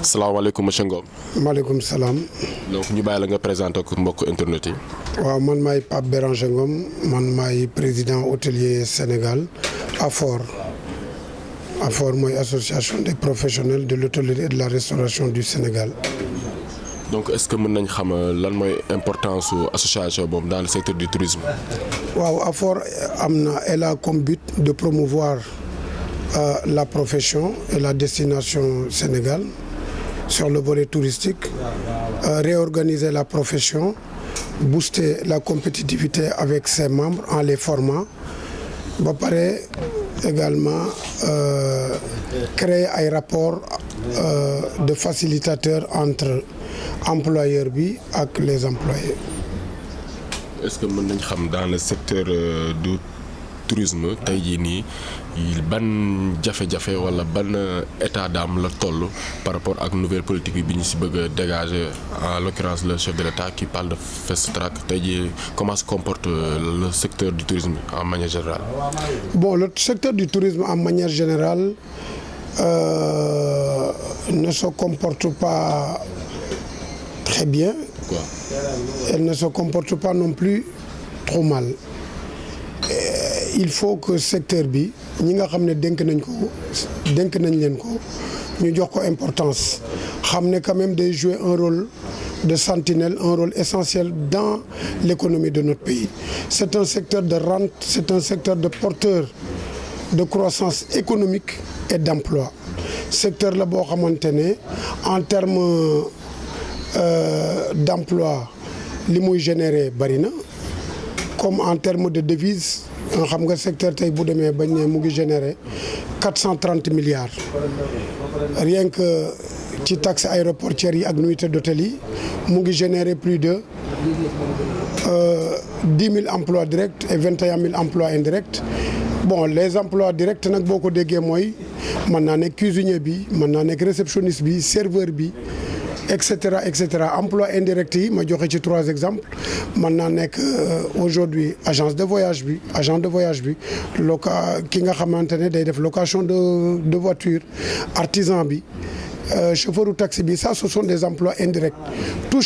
salaamaaleykum monsieur Ngom. maaleykum salaam. donc ñu bàyyi la nga présenté ko mbokk internet yi. waaw man maay Pape Béranger Ngom man maay président hôtelier Sénégal AFOR. AFOR mooy association des professionnels de l'hôtellerie et de la restauration du Sénégal. donc est-ce que mën nañ xam lan mooy importance su association boobu dans le secteur du tourisme. waaw AFOR elle a comme but de promouvoir la profession et la destination Sénégal sur le volet touristique, réorganiser la profession, booster la compétitivité avec ses membres en les formant, ba pare également créer ay rapports de facilitateurs entre employeur bi ak les employés. est-ce que mën nañ xam dans le secteur du tourisme tey jii nii ban jafe-jafe wala ban état d'âme la toll par rapport ak nouvelle politique bi ñu si bëgg a dégager en l'occurrence le chef de l'État qui parle de fast track tey jii comment se comporte le secteur du tourisme en manière générale. Bon, le secteur du tourisme en manière générale ne se comporte pas très bien. Pourquoi? Elle ne se comporte pas non plus trop mal. Il faut que secteur bi ñi nga xam ne dénk nañ leen ko ñu jox ko importance xam ne quand même day jouer un rôle de sentinelle, un rôle essentiel dans l'économie de notre pays. C'est un secteur de rente, c'est un secteur de porteur de croissance économique et d'emploi. Secteur la boo xamante ne en termes d'emploi li muy générer bari na comme en termes de devises xam nga secteur tey bu demee bañ ne mu ngi générer 430 milliards rien que ci taxes aéroportuaires yi ak nuitées d'hôtel yi mu ngi générer plus de 10 000 emplois directs et 21 000 emplois indirects. Bon, les emplois directs nag boo ko déggee mooy mën naa nekk cuisinier bi mën naa nekk réceptionniste bi serveur bi et cetera et cetera. Emploi indirect yi ma joxe ci 3 exemples mën naa nekk aujourd'hui agent de voyage bi ki nga xamante ne day def location de voiture, artisan bi chauffeur u taxi bi, ça ce sont des emplois indirects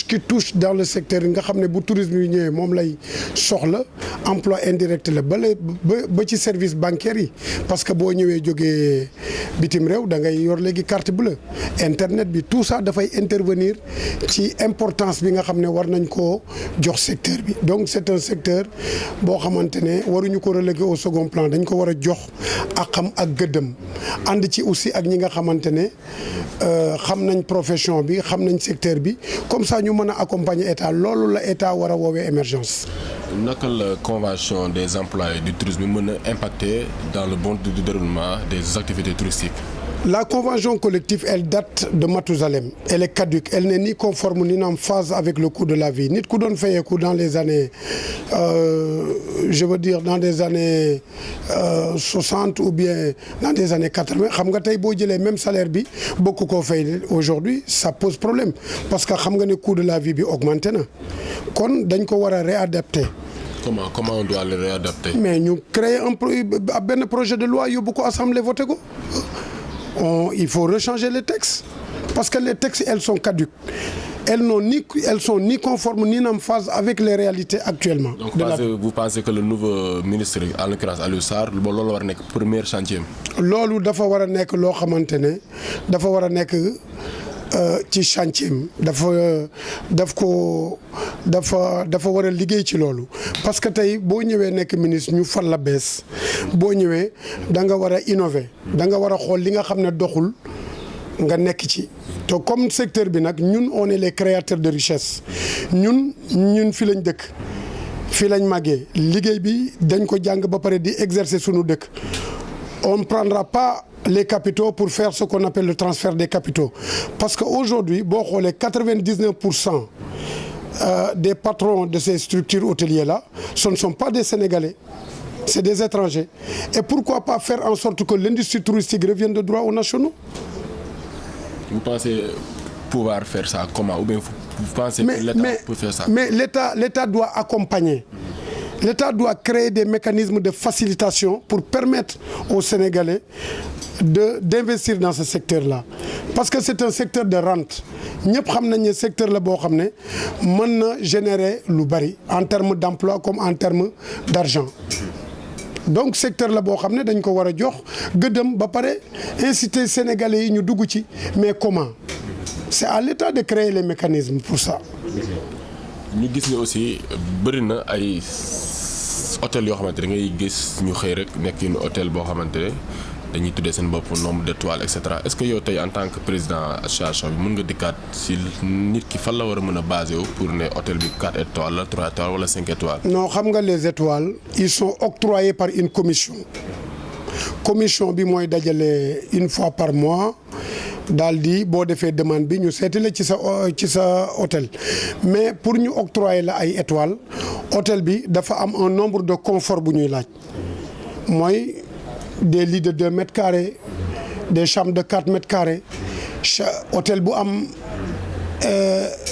qui touchent dans le secteur nga xam ne bu tourisme yi ñëwee moom lay soxla emploi indirect la ba ci service bancaire yi parce que boo ñëwee jógee bitim réew da ngay yor léegi carte bleue internet bi tout ça dafay intervenir ci importance bi nga xam ne war nañ koo jox secteur bi. Donc c'est un secteur boo xamante ne waruñu ko reléguer au second plan, dañ ko war a jox ak xam ak gëddëm ànd ci aussi ak ñi nga xamante ne xam nañ profession bi xam nañ secteur bi comme ça ñu mën a accompagner état. Loolu la état war a woowee émergence. naka la convention des employés du tourisme mën a impacter dans le bon déroulement des activités touristiques? La convention collective, elle date de Mathusalem. Elle est caduque. Elle n'est ni conforme ni en phase avec le coût de la vie. Nit ku doon fayeeku dans les années je veux dire dans des années 60 ou bien dans des années 80 xam nga tey boo jëlee même salaire bi bokk koo fay aujourd'hui ça pose problème parce que xam nga ne coût de la vie bi augmenté na kon dañ ko war a réadapter. Comment on doit le réadapter? Mais ñu créer benn projet de loi yóbbu ko assemblée voté ko. Il faut rechanger les textes parce que les textes elles sont caduques. Elles sont ni conformes ni en phase avec les réalités actuellement. Donc vous pensez que le nouveau ministre en l'occurrence Aliou Sarr loolu war a nekk premier chantier? Loolu dafa war a nekk loo xamante ne dafa war a nekk ci chantier dafa war a liggéey ci loolu parce que tey boo ñëwee nekk ministre ñu fal la bees boo ñëwee da nga war a innover da nga war a xool li nga xam ne doxul nga nekk ci te comme secteur bi nag ñun on est les créateurs de richesse ñun fi lañ dëkk fi lañ màggee liggéey bi dañ ko jàng ba pare di exercer sunu dëkk. On ne prendra pas les capitaux pour faire ce qu'on appelle le transfert des capitaux parce qu'aujourd'hui boo xoolee 99% des patrons de ces structures hôtelières là ce ne sont pas des Sénégalais, c'est des étrangers. Et pourquoi pas faire en sorte que l'industrie touristique revienne de droit aux nationaux? Vous pensez pouvoir faire ça comment? Ou bien vous pensez que l'État peut faire ça? Mais l'État doit accompagner. L'État doit créer des mécanismes de facilitation pour permettre aux Sénégalais d'investir dans ce secteur-là. Parce que c'est un secteur de rente. ñëpp xam nañ ne secteur la boo xam ne mën na générer lu bari en termes d'emploi comme en termes d'argent. Donc secteur la boo xam ne dañ ko war a jox gëddëm ba pare inciter Sénégalais yi ñu dugg ci mais comment? C'est à l'État de créer les mécanismes pour ça. ñu gis ni aussi bëri na ay hôtel yoo xamante da ngay gis ñu xëy rek nekk une hôtel boo xamante ne dañuy tuddee seen bopp nombre d'étoiles et cetera. Est-ce que yow tey en tant que président association bi mën nga dikkaat si nit ki fan la war a mën a basé wu pour ne hôtel bi 4 étoiles la 3 étoiles wala 5 étoiles. Non, xam nga les étoiles ils sont octroyés par une commission. Commission bi mooy dajale une fois par mois daal di boo defee demande bi ñu seeti la ci sa hôtel mais pour ñu octroyer la ay étoiles hôtel bi dafa am un nombre de confort bu ñuy laaj mooy des lits de 2 mètres carrés des chambres de 4 mètres carrés hôtel bu am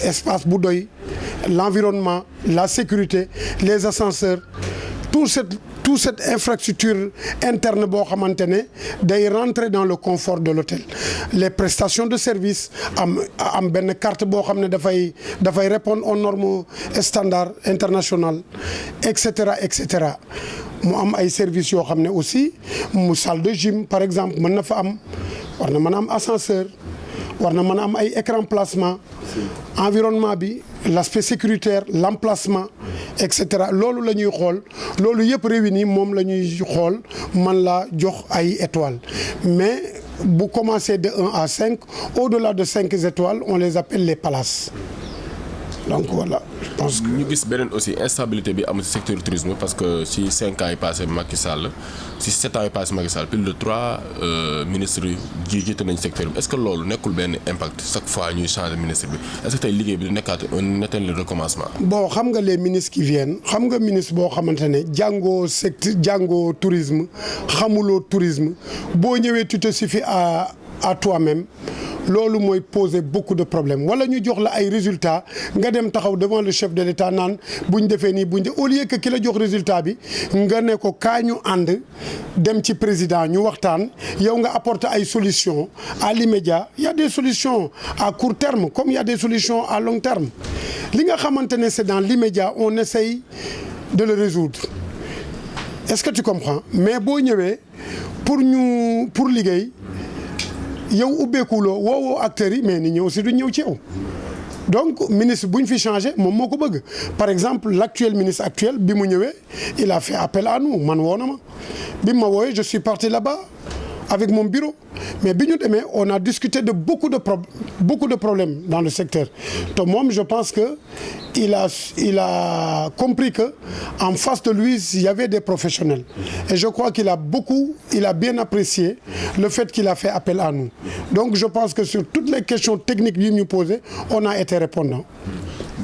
espace bu doy l'environnement la sécurité les ascenseurs toute cette infrastructure interne boo xamante ne day rentrer dans le confort de l'hôtel les prestations de service am benn carte boo xam ne dafay répondre aux normes standards internationales et cetera mu am ay services yoo xam ne aussi mu salle de gym par exemple mën na fa am war na mën a am ascenseur war na mën a am ay écran plasma environnement bi l'aspect sécuritaire l'emplacement et cetera loolu la ñuy xool loolu yëpp réuni moom la ñuy xool man laa jox ay étoiles mais bu commencer de 1 à 5 au-delà de 5 étoiles on les appelle les palaces. Donc voilà, je pense que... ñu gis beneen aussi instabilité bi am ci secteur du tourisme parce que si 5 ans yi passé Macky Sall si 7 ans yi passé Macky Sall plus de 3 ministres ji jiite nañ secteur bi est-ce que loolu nekkul benn impact chaque fois ñuy changer ministre bi est-ce que tey liggéey bi nekkaat un éternel recommencement. Bon xam nga les ministres qui viennent xam nga ministre boo xamante ne jàngoo tourisme xamuloo tourisme boo ñëwee tu te suffis à toi-même. loolu mooy poser beaucoup de problèmes wala ñu jox la ay résultats nga dem taxaw devant le chef de l'État naan bu ñu defee nii bu ñu au lieu que ki la jox résultat bi nga ne ko kaa ñu ànd dem ci président ñu waxtaan yow nga apporter ay solutions à l'immédiat il y a des solutions à court terme comme il y a des solutions à long terme li nga xamante ne c'est dans l'immédiat on essaye de le résoudre est-ce que tu comprends mais boo ñëwee pour liggéey. yow ubbeekuloo woowoo acteurs yi mais nit ñi aussi duñ ñëw ci yow donc ministre bu ñu fi changé moom moo ko bëgg par exemple l'actuel ministre actuel bi mu ñëwee il a fait appel à nous man woo na ma bi ma wooyee je suis parti là-bas avec mon bureau mais bi ñu demee on a discuté de beaucoup de problèmes dans le secteur te moom je pense que il a compris que en face de lui il y avait des professionnels et je crois qu'il a bien apprécié le fait qu'il a fait appel à nous donc je pense que sur toutes les questions techniques yi ñu posées on a été répondant.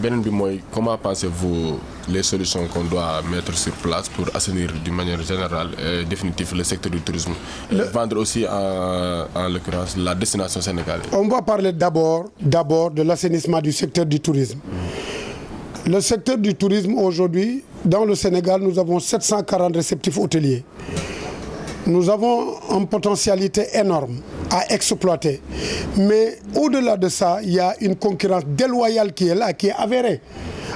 beneen bi mooy comment pensez-vous les solutions qu'on doit mettre sur place pour assainir d'une manière générale et définitive le secteur du tourisme et vendre aussi en l'occurrence la destination sénégalaise. On va parler d'abord de l'assainissement du secteur du tourisme. Le secteur du tourisme aujourd'hui dans le Sénégal nous avons 740 réceptifs hôteliers. Nous avons une potentialité énorme à exploiter mais au-delà de ça il y a une concurrence déloyale qui est là qui est avérée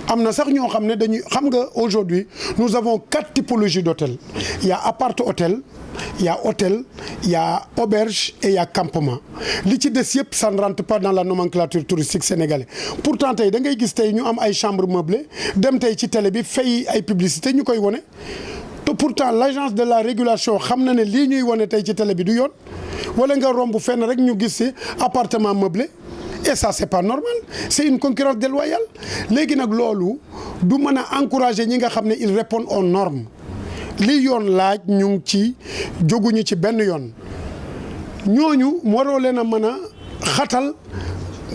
am na sax ñoo xam ne dañuy xam nga aujourd'hui nous avons 4 typologies d'hôtels il y a appart-hôtel il y a hôtel il y a auberge et il y a campement li ci des yëpp ça ne rentre pas dans la nomenclature touristique sénégalaise pourtant tey da ngay gis tey ñu am ay chambres meublées dem tey ci télé bi fay ay publicité ñu koy wone te pourtant l'agence de la régulation xam na ne lii ñuy wone tey ci télé bi du yoon wala nga romb fenn rek ñu gis ci appartement meublé et ça c'est pas normal c'est une concurrence déloyale léegi nag loolu du mën a encourager ñi nga xam ne ils répondent aux normes li yoon laaj ñu ngi ci jóguñu ci benn yoon ñooñu waroo leen a mën a xatal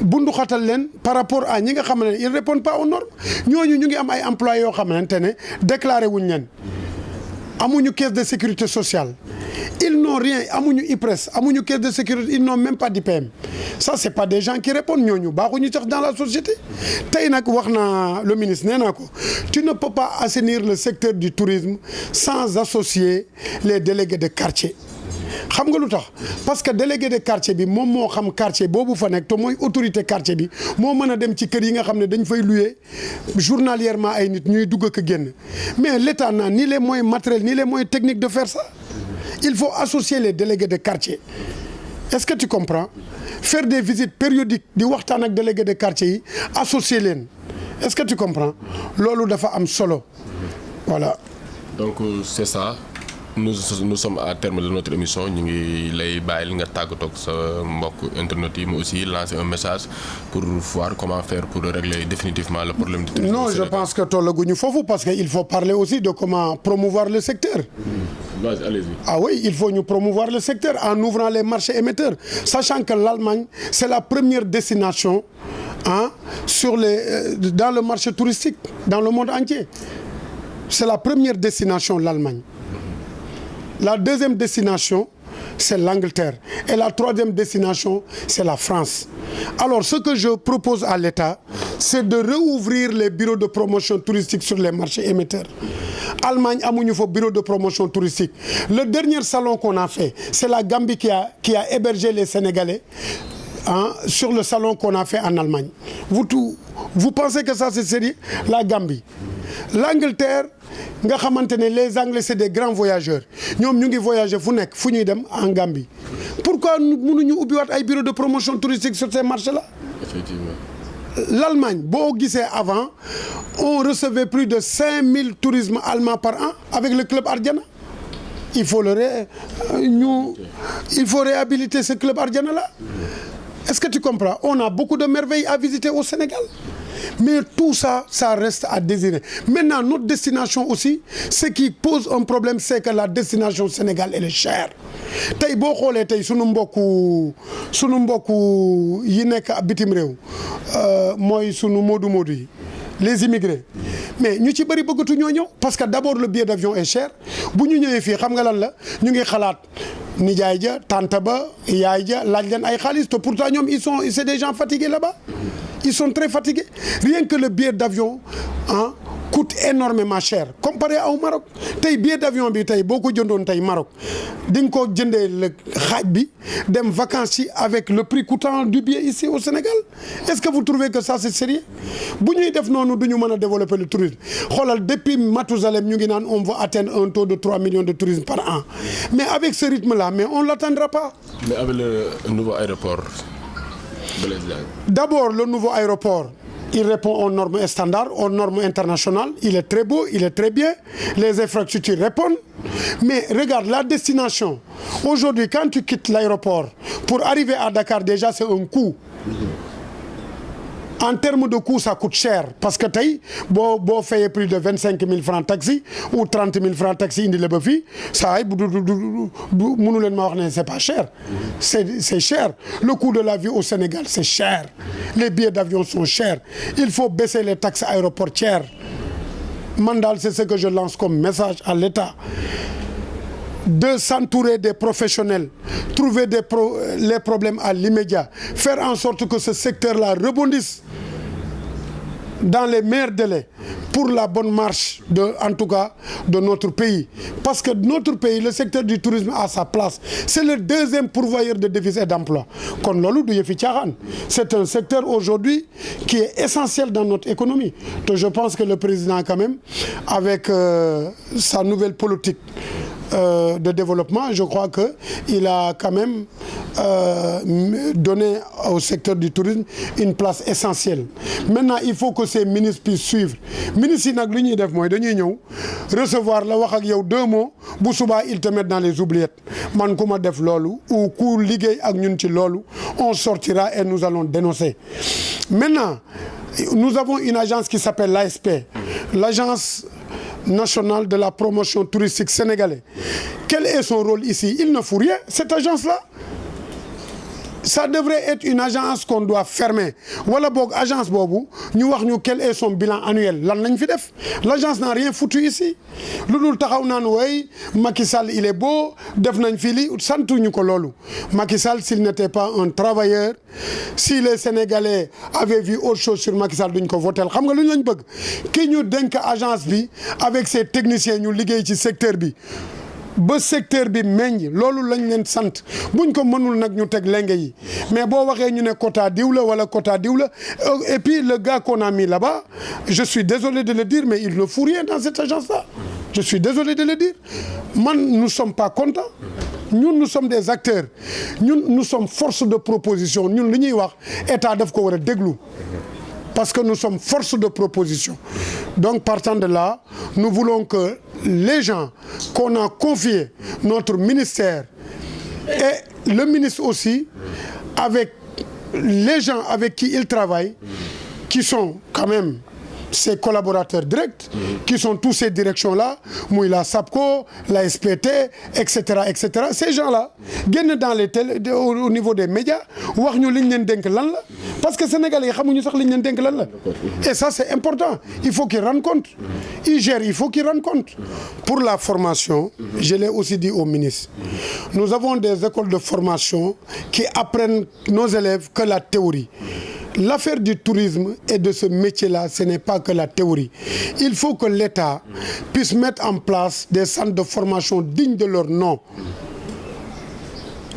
bundu xatal leen par rapport à ñi nga xam ne ils répondent pas aux normes ñooñu ñu ngi am ay employés yoo xamante ne déclaré wuñ leen amuñu caisse de sécurité sociale Ils n'ont rien, amuñu IPRES, amuñu caisse de sécurité, ils n'ont même pas d'IPM. Ça, c'est pas des gens qui répondent ñooñu baaxuñu sax dans la société. Tey nag wax naa le ministre nee naa ko tu ne peux pas assainir le secteur du tourisme sans associer les délégués de quartier. xam nga lu tax parce que délégué de quartier bi moom moo xam quartier boobu fa nekk te mooy autorité quartier bi moo mën a dem ci kër yi nga xam ne dañ fay louer journalièrement ay nit ñuy dugg ak génn mais l'État n'a ni les moyens matériels ni les moyens techniques de faire ça. Il faut associer les délégués de quartier. Est-ce que tu comprends? Faire des visites périodiques di waxtaan ak délégués de quartier yi associer leen. Est-ce que tu comprends? Loolu dafa am solo. Voilà. Donc c'est ça. Nous sommes à terme de notre émission ñu ngi lay bàyyil nga tàggatoo ak sa mbokk internet yi mais aussi lancer un message pour voir comment faire pour régler définitivement le problème du tourisme. Non, je pense que tollaguñu foofu parce que il faut parler aussi de comment promouvoir le secteur. Vas-y, allez-y. Ah oui, il faut ñu promouvoir le secteur en ouvrant les marchés émetteurs, sachant que l'Allemagne c'est la première destination dans le marché touristique dans le monde entier. C'est la première destination l'Allemagne. La deuxième destination, c'est l'Angleterre. Et la troisième destination, c'est la France. Alors, ce que je propose à l'État, c'est de rouvrir les bureaux de promotion touristique sur les marchés émetteurs. Allemagne, amuñu fa bureau de promotion touristique. Le dernier salon qu'on a fait, c'est la Gambie qui a hébergé les Sénégalais sur le salon qu'on a fait en Allemagne. Vous pensez que ça c'est sérieux? La Gambie. L'Angleterre, nga xamante ne les Anglais c'est des grands voyageurs ñoom ñu ngi voyager fu nekk fu ñuy dem en Gambie. Pourquoi mënuñu ubbiwaat ay bureaux de promotion touristique sur ces marchés-là? Effectivement. L'Allemagne, boo gisee avant, on recevait plus de 5000 touristes allemands par an avec le club Ardiana. Il faut réhabiliter ce club Ardiana-là. Est-ce que tu comprends? On a beaucoup de merveilles à visiter au Sénégal. Mais tout ça, ça reste à désirer. Maintenant, notre destination aussi, ce qui pose un problème, c'est que la destination Sénégal, elle est chère. Tey boo xoolee tey sunu mbokku yi nekk bitim réew mooy sunu moodu yi les immigrés mais ñu ci bëri bëggatu ñoo ñëw parce que d'abord le billet d'avion est cher bu ñu ñëwee fii xam nga lan la ñu ngi xalaat nijaay ja tante ba yaay ja laaj leen ay xaalis te pourtant ñoom c'est des gens fatigués là-bas. Ils sont très fatigués. Rien que le billet d'avion coûte énormément cher comparé au Maroc. Tey billet d'avion bi tey boo ko jëndoon tey Maroc di nga ko jëndee le xaaj bi dem vacances yi avec le prix coûtant du billet ici au Sénégal. Est-ce que vous trouvez que ça c'est sérieux? Bu ñuy def noonu du ñu mën a développer le tourisme xoolal depuis Matousalem ñu ngi naan on va atteindre un taux de 3 millions de touristes par an mais avec ce rythme-là mais on l'atteindra pas. Mais avec le nouveau aéroport. D'abord, le nouveau aéroport, il répond aux normes standards, aux normes internationales. Il est très beau, il est très bien. Les infrastructures répondent. Mais regarde, la destination. Aujourd'hui, quand tu quittes l'aéroport, pour arriver à Dakar, déjà, c'est un coût. En termes de coût, ça coûte cher. Parce que tey boo fayee plus de 25 000 francs taxi ou 30 000 francs taxi indi la ba fii ça ay mënu leen ma wax ne c'est pas cher. C'est cher. Le coût de la vie au Sénégal, c'est cher. Les billets d'avion sont chers. Il faut baisser les taxes aéroportuaires. Man daal, c'est ce que je lance comme message à l'État. De s'entourer des professionnels, trouver les problèmes à l'immédiat, faire en sorte que ce secteur-là rebondisse dans les meilleurs délais pour la bonne marche en tout cas de notre pays. Parce que notre pays, le secteur du tourisme a sa place. C'est le deuxième pourvoyeur de devises et d'emplois. Kon loolu du yëfi caaxaan. C'est un secteur aujourd'hui qui est essentiel dans notre économie. Donc je pense que le président quand même, avec sa nouvelle politique de développement, je crois que il a quand même donné au secteur du tourisme une place essentielle. Maintenant, il faut que ces ministres puissent suivre. Ministres yi nag li ñuy def mooy dañuy ñëw recevoir la wax ak yow 2 mots bu subaa ils te mettent dans les oubliettes. Man ku ma def loolu ou ku liggéey ak ñun ci loolu, on sortira et nous allons dénoncer. Maintenant, nous avons une agence qui s'appelle l'ASP, l'agence nationale de la promotion touristique sénégalaise. Quel est son rôle ici? Il ne fout rien, cette agence-là. ça devrait être une agence qu'on doit fermer wala boog agence boobu ñu wax ñu quel est son bilan annuel lan lañ fi def l'agence n'a rien foutu ici lu dul taxaw naan way Macky Sall il est beau def nañ fi li santuñu ko loolu Macky Sall s'il n'était pas un travailleur si les Sénégalais avaient vu autre chose sur Macky Sall duñ ko votel xam nga lu ñu lañ bëgg ki ñu dénk agence bi avec ses techniciens ñu liggéey ci secteur bi ba secteur bi meññ loolu lañ leen sant buñ ko mënul nag ñu teg lenge yi mais boo waxee ñu ne quota diw la wala quota diw la et puis le gars qu'on a mis là-bas je suis désolé de le dire mais il ne fout rien dans cette agence-là je suis désolé de le dire man nous sommes pas contents ñun nous sommes des acteurs ñun nous sommes force de proposition ñun li ñuy wax état daf ko war a déglu parce que nous sommes force de proposition. Donc partant de là, nous voulons que les gens qu'on a confiés, notre ministère et le ministre aussi, avec les gens avec qui il travaille, qui sont quand même ses collaborateurs directs, qui sont tous ces directions-là, muy la SAPCO, la SPT, etc., etc. Ces gens-là, génn dans les au niveau des médias, wax ñu liñ leen dénk lan la, parce que Sénégalais yi xamuñu sax liñ leen dénk lan la. Et ça c'est important. Il faut qu'ils rendent compte. Ils gèrent, il faut qu'ils rendent compte. Pour la formation, je l'ai aussi dit au ministre. Nous avons des écoles de formation qui apprennent nos élèves que la théorie. L'affaire du tourisme et de ce métier-là, ce n'est pas que la théorie. Il faut que l'État puisse mettre en place des centres de formation dignes de leur nom.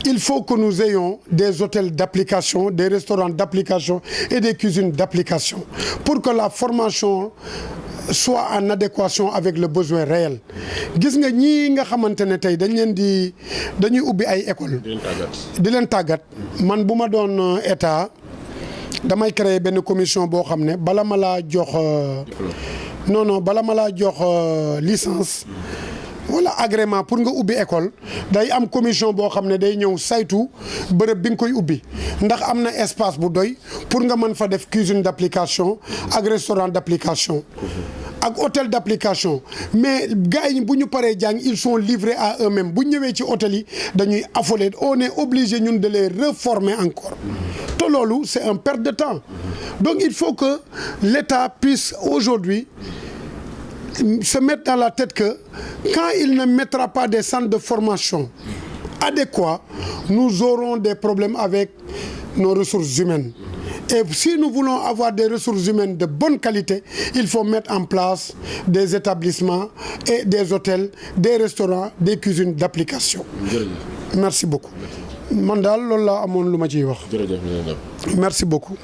Il faut que nous ayons des hôtels d'application, des restaurants d'application et des cuisines d'application pour que la formation soit en adéquation avec le besoin réel. Gis nga ñii nga xamante ne tey dañuy ubbi ay école di leen tàggat man bu ma doon état damay créer benn commission boo xam ne bala ma laa jox bala ma laa jox licence wala agrément pour nga ubbi école day am commission boo xam ne day ñëw saytu bërëb bi nga koy ubbi ndax am na espace bu doy pour nga mën fa def cuisine d'application ak restaurant d'application ak hôtel d'application mais gars yi bu ñu paree jàng ils sont livrés à eux-mêmes bu ñu ñëwee ci hôtel yi dañuy affolé on est obligé ñun de les reformer encore te loolu c'est un perte de temps donc il faut que l'État puisse aujourd'hui se mettre dans la tête que quand il ne mettra pas des centres de formation adéquats, nous aurons des problèmes avec nos ressources humaines. Et si nous voulons avoir des ressources humaines de bonne qualité, il faut mettre en place des établissements et des hôtels, des restaurants, des cuisines d'application. Merci beaucoup. Man daal loolu laa amoon lu ma ciy wax. Merci beaucoup.